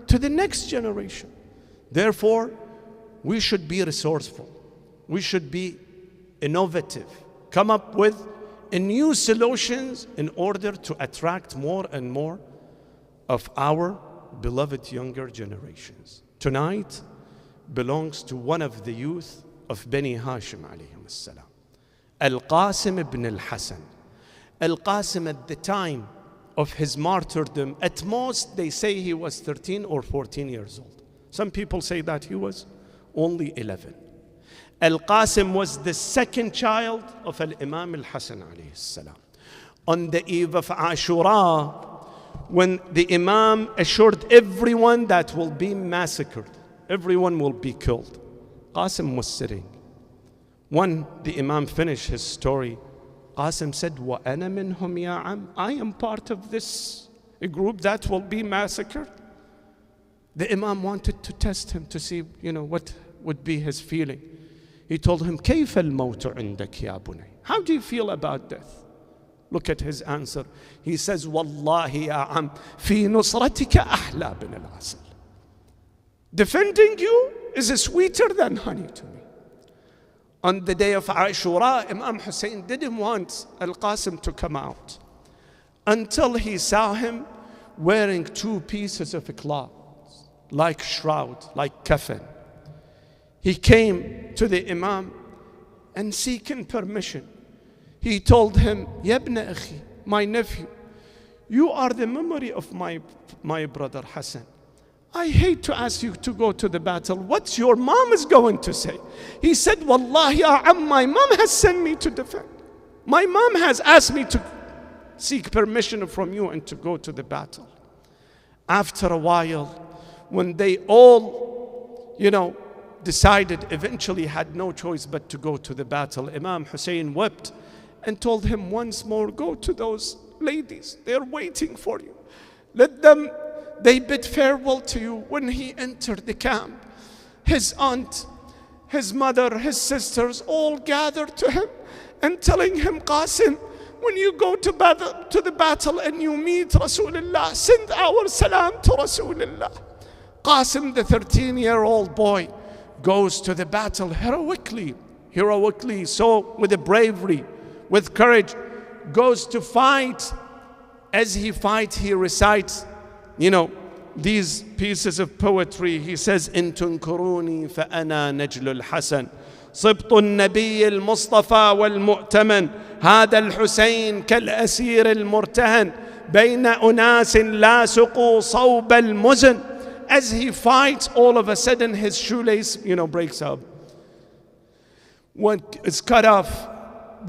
to the next generation. Therefore, we should be resourceful. We should be innovative. Come up with new solutions in order to attract more and more of our beloved younger generations. Tonight belongs to one of the youth of Bani Hashim alayhim as-salam, Al-Qasim ibn al-Hasan. Al-Qasim, at the time of his martyrdom, at most they say he was 13 or 14 years old. Some people say that he was only 11. Al-Qasim was the second child of Al-Imam al-Hasan alayhi salam. On the eve of Ashura, when the Imam assured everyone that will be massacred, everyone will be killed, Qasim was sitting. When the Imam finished his story, Qasim said, وَأَنَا مِنْهُمْ يَا عَمْ, I am part of this group that will be massacred. The Imam wanted to test him to see, what would be his feeling. He told him, كيف الموت عندك يا بني? How do you feel about death? Look at his answer. He says, والله يا عم في نصرتك أحلى من العسل. Defending you is sweeter than honey to me. On the day of Ashura, Imam Hussein didn't want Al-Qasim to come out until he saw him wearing 2 pieces of cloth, like shroud, like kafan. He came to the Imam and seeking permission. He told him, Ya ibn akhi, my nephew, you are the memory of my brother Hassan. I hate to ask you to go to the battle. What's your mom is going to say? He said, Wallahi ya am, my mom has sent me to defend. My mom has asked me to seek permission from you and to go to the battle. After a while, when they all, decided, eventually had no choice but to go to the battle, Imam Hussein wept and told him once more, go to those ladies. They're waiting for you. Let them, they bid farewell to you. When he entered the camp, his aunt, his mother, his sisters all gathered to him and telling him, Qasim, when you go to the battle and you meet Rasulullah, send our salam to Rasulullah. Qasim, the 13-year-old boy, goes to the battle heroically, so with a bravery, with courage, goes to fight. As he fights, he recites, these pieces of poetry. He says, إن تنكروني فأنا نجل الحسن صبط النبي المصطفى والمؤتمن هذا الحسين كالأسير المرتهن بين أناس لاصقوا صوب المزن. As he fights, all of a sudden his shoelace, breaks up. One is cut off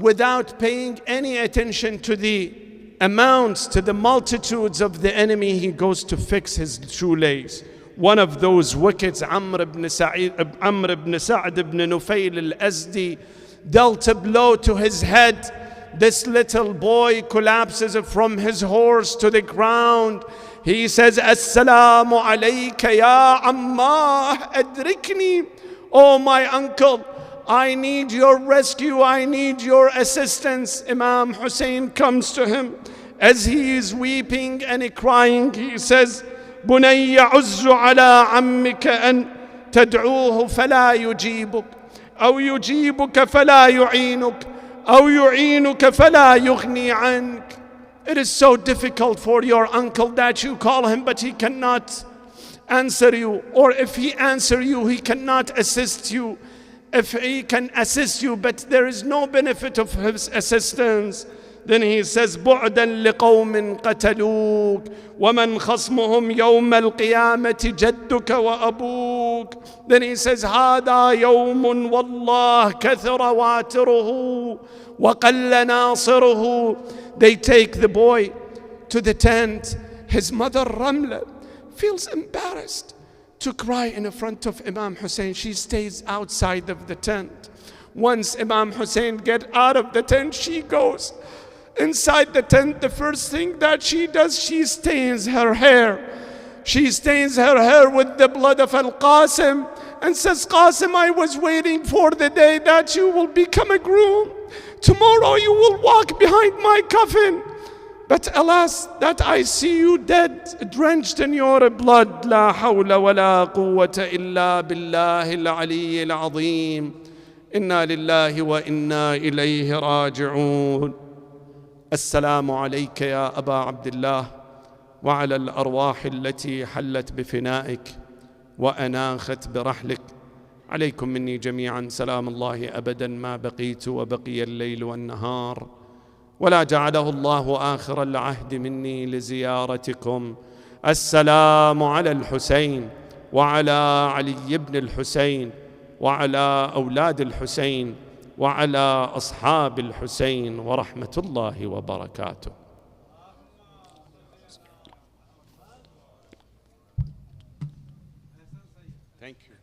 without paying any attention to the amounts, to the multitudes of the enemy. He goes to fix his shoelace. One of those wickets, Amr ibn Sa'd ibn Nufayl al-Azdi, dealt a blow to his head. This little boy collapses from his horse to the ground. He says, Assalamu alayka ya Ammah adrikni. Oh my uncle, I need your rescue, I need your assistance. Imam Hussein comes to him. As he is weeping and crying, he says, بني عز على عمك أن تدعوه فلا يجيبك أو يجيبك فلا يعينك أو يعينك فلا يغني عنك. It is so difficult for your uncle that you call him, but he cannot answer you. Or if he answers you, he cannot assist you. If he can assist you, but there is no benefit of his assistance. Then he says, بُعْدًا لِقَوْمٍ قَتَلُوكَ وَمَنْ خَصْمُهُمْ يَوْمَ الْقِيَامَةِ جَدُّكَ وَأَبُوكَ. Then he says, هَذَا يَوْمٌ وَاللَّهِ كَثُرَ وَاتِرُهُ وَقَلَّ نَاصِرُهُ. They take the boy to the tent. His mother, Ramla, feels embarrassed to cry in front of Imam Hussein. She stays outside of the tent. Once Imam Hussein gets out of the tent, she goes inside the tent. The first thing that she does, she stains her hair. She stains her hair with the blood of Al-Qasim and says, Qasim, I was waiting for the day that you will become a groom. Tomorrow you will walk behind my coffin. But alas, that I see you dead, drenched in your blood. لا حول ولا قوة إلا بالله العلي العظيم. إنا لله وإنا إليه راجعون. السلام عليك يا أبا عبد الله وعلى الأرواح التي حلت بفنائك وأناخت برحلك. عليكم مني جميعا سلام الله أبدا ما بقيت وبقي الليل والنهار، ولا جعله الله آخر العهد مني لزيارتكم. السلام على الحسين وعلى علي بن الحسين وعلى أولاد الحسين وعلى أصحاب الحسين ورحمة الله وبركاته. Thank you.